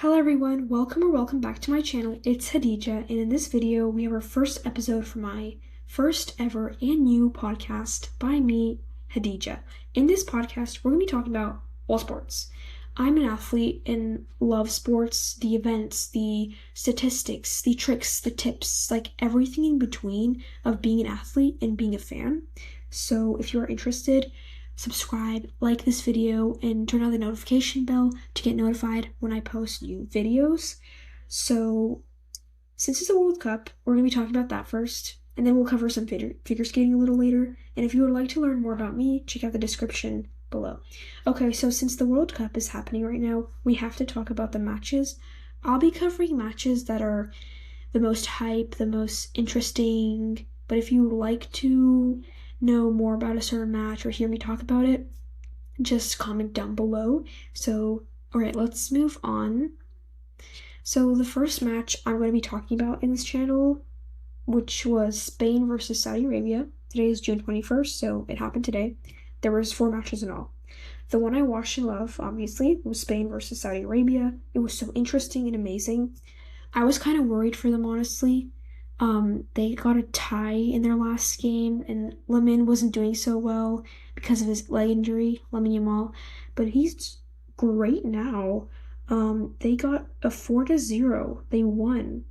Hello everyone, welcome back to my channel. It's Hadeeja, and in this video we have our first episode for my first ever and new podcast by me, Hadeeja. In this podcast, we're going to be talking about all sports. I'm an athlete and love sports, the events, the statistics, the tricks, the tips, like everything in between of being an athlete and being a fan. So if you are interested, subscribe, like this video, and turn on the notification bell to get notified when I post new videos. So, since it's a World Cup, we're going to be talking about that first, and then we'll cover some figure skating a little later. And if you would like to learn more about me, check out the description below. Okay, so since the World Cup is happening right now, we have to talk about the matches. I'll be covering matches that are the most hype, the most interesting, but if you would like to know more about a certain match or hear me talk about it, just comment down below. So, alright, let's move on. So the first match I'm going to be talking about in this channel, which was Spain versus Saudi Arabia. Today is June 21st, so it happened today. There was 4 matches in all. The one I watched and loved, obviously, was Spain versus Saudi Arabia. It was so interesting and amazing. I was kind of worried for them, honestly. They got a tie in their last game, and Lemon wasn't doing so well because of his leg injury, Lemon Yamal, but he's great now. They got a 4-0. They won.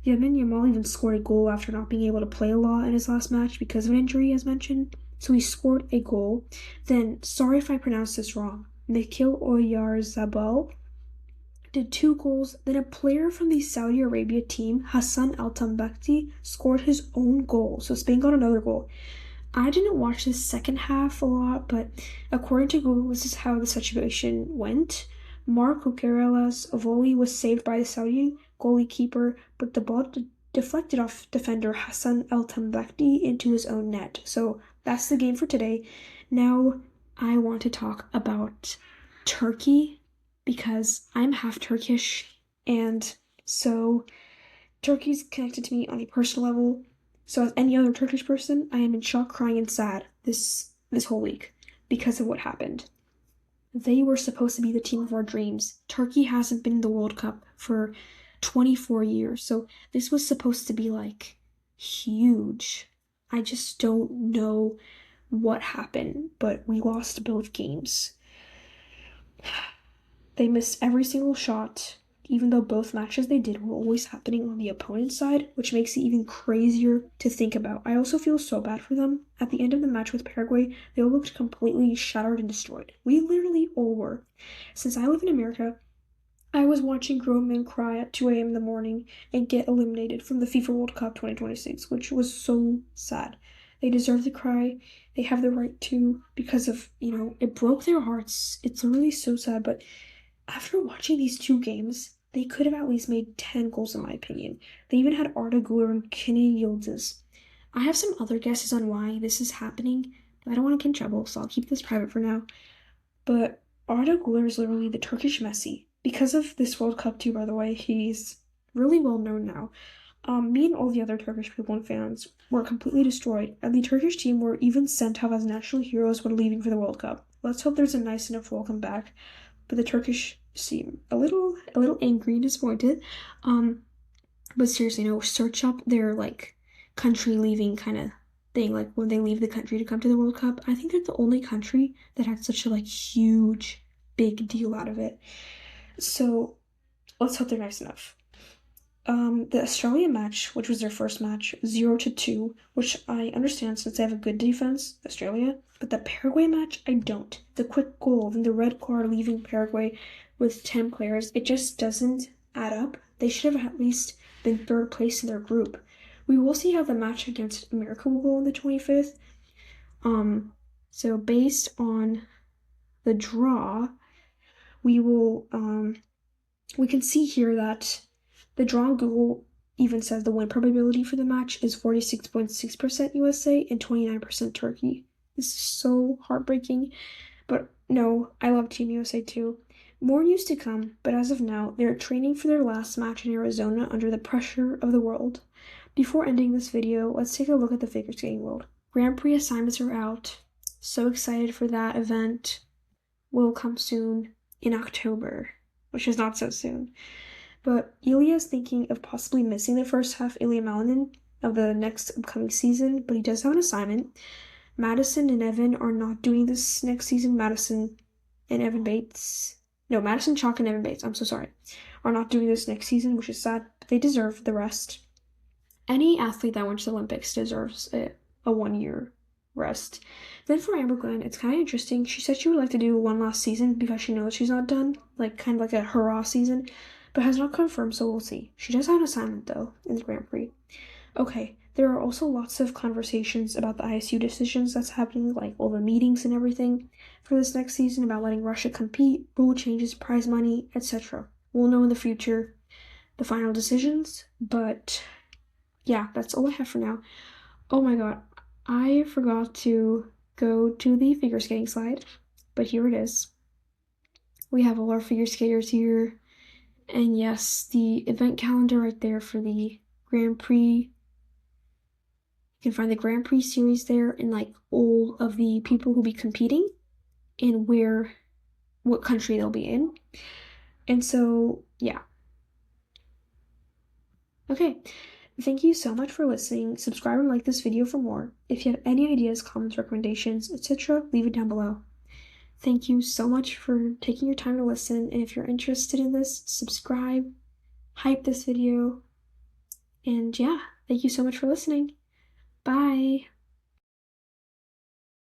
Lemon Yamal even scored a goal after not being able to play a lot in his last match because of an injury, as mentioned. So he scored a goal. Then, sorry if I pronounced this wrong, Mikhail Oyarzabal did 2 goals. Then a player from the Saudi Arabia team, Hassan Al-Tambakti, scored his own goal. So Spain got another goal. I didn't watch the second half a lot, but according to Google, this is how the situation went. Mark Cucurella's volley was saved by the Saudi goalkeeper, but the ball deflected off defender Hassan Al-Tambakti into his own net. So that's the game for today. Now I want to talk about Turkey, because I'm half Turkish, and so Turkey's connected to me on a personal level. So as any other Turkish person, I am in shock, crying, and sad this whole week because of what happened. They were supposed to be the team of our dreams. Turkey hasn't been in the World Cup for 24 years, so this was supposed to be like huge. I just don't know what happened, but we lost both games. They missed every single shot, even though both matches they did were always happening on the opponent's side, which makes it even crazier to think about. I also feel so bad for them. At the end of the match with Paraguay, they all looked completely shattered and destroyed. We literally all were. Since I live in America, I was watching grown men cry at 2 a.m. in the morning and get eliminated from the FIFA World Cup 2026, which was so sad. They deserve to cry. They have the right to, because of, it broke their hearts. It's literally so sad, but after watching these 2 games, they could have at least made 10 goals in my opinion. They even had Arda Güler and Kenan Yıldız. I have some other guesses on why this is happening, but I don't want to get in trouble, so I'll keep this private for now. But Arda Güler is literally the Turkish Messi. Because of this World Cup too, by the way, he's really well known now. Me and all the other Turkish people and fans were completely destroyed, and the Turkish team were even sent out as national heroes when leaving for the World Cup. Let's hope there's a nice enough welcome back. But the Turkish seem a little angry and disappointed. But seriously, search up their country leaving kind of thing, like when they leave the country to come to the World Cup. I think they're the only country that had such a huge, big deal out of it. So let's hope they're nice enough. The Australia match, which was their first match, 0-2, which I understand since they have a good defense, Australia, but the Paraguay match, I don't. The quick goal, then the red card leaving Paraguay with 10 players, it just doesn't add up. They should have at least been 3rd place in their group. We will see how the match against America will go on the 25th. So based on the draw, we can see here that the draw on Google even says the win probability for the match is 46.6% USA and 29% Turkey. This is so heartbreaking, but no, I love Team USA too. More news to come, but as of now, they're training for their last match in Arizona under the pressure of the world. Before ending this video, let's take a look at the figure skating world. Grand Prix assignments are out. So excited for that event. Will come soon in October. which is not so soon. But Ilya is thinking of possibly missing the first half, Ilya Malinin, of the next upcoming season, but he does have an assignment. Madison and Evan are not doing this next season. Madison Chalk and Evan Bates, I'm so sorry, are not doing this next season, which is sad, but they deserve the rest. Any athlete that went to the Olympics deserves a 1-year rest. Then for Amber Glenn, it's kind of interesting. She said she would like to do one last season because she knows she's not done, like kind of like a hurrah season, but has not confirmed, so we'll see. She does have an assignment though in the Grand Prix. Okay, there are also lots of conversations about the ISU decisions that's happening, like all the meetings and everything for this next season about letting Russia compete, rule changes, prize money, etc. We'll know in the future the final decisions, but yeah, that's all I have for now. Oh my god, I forgot to go to the figure skating slide, but here it is. We have all our figure skaters here, and yes, the event calendar right there for the Grand Prix. You can find the Grand Prix series there and like all of the people who'll be competing and what country they'll be in. And so, yeah. Okay. Thank you so much for listening. Subscribe and like this video for more. If you have any ideas, comments, recommendations, etc., leave it down below. Thank you so much for taking your time to listen. And if you're interested in this, subscribe, hype this video. And yeah, thank you so much for listening. Bye.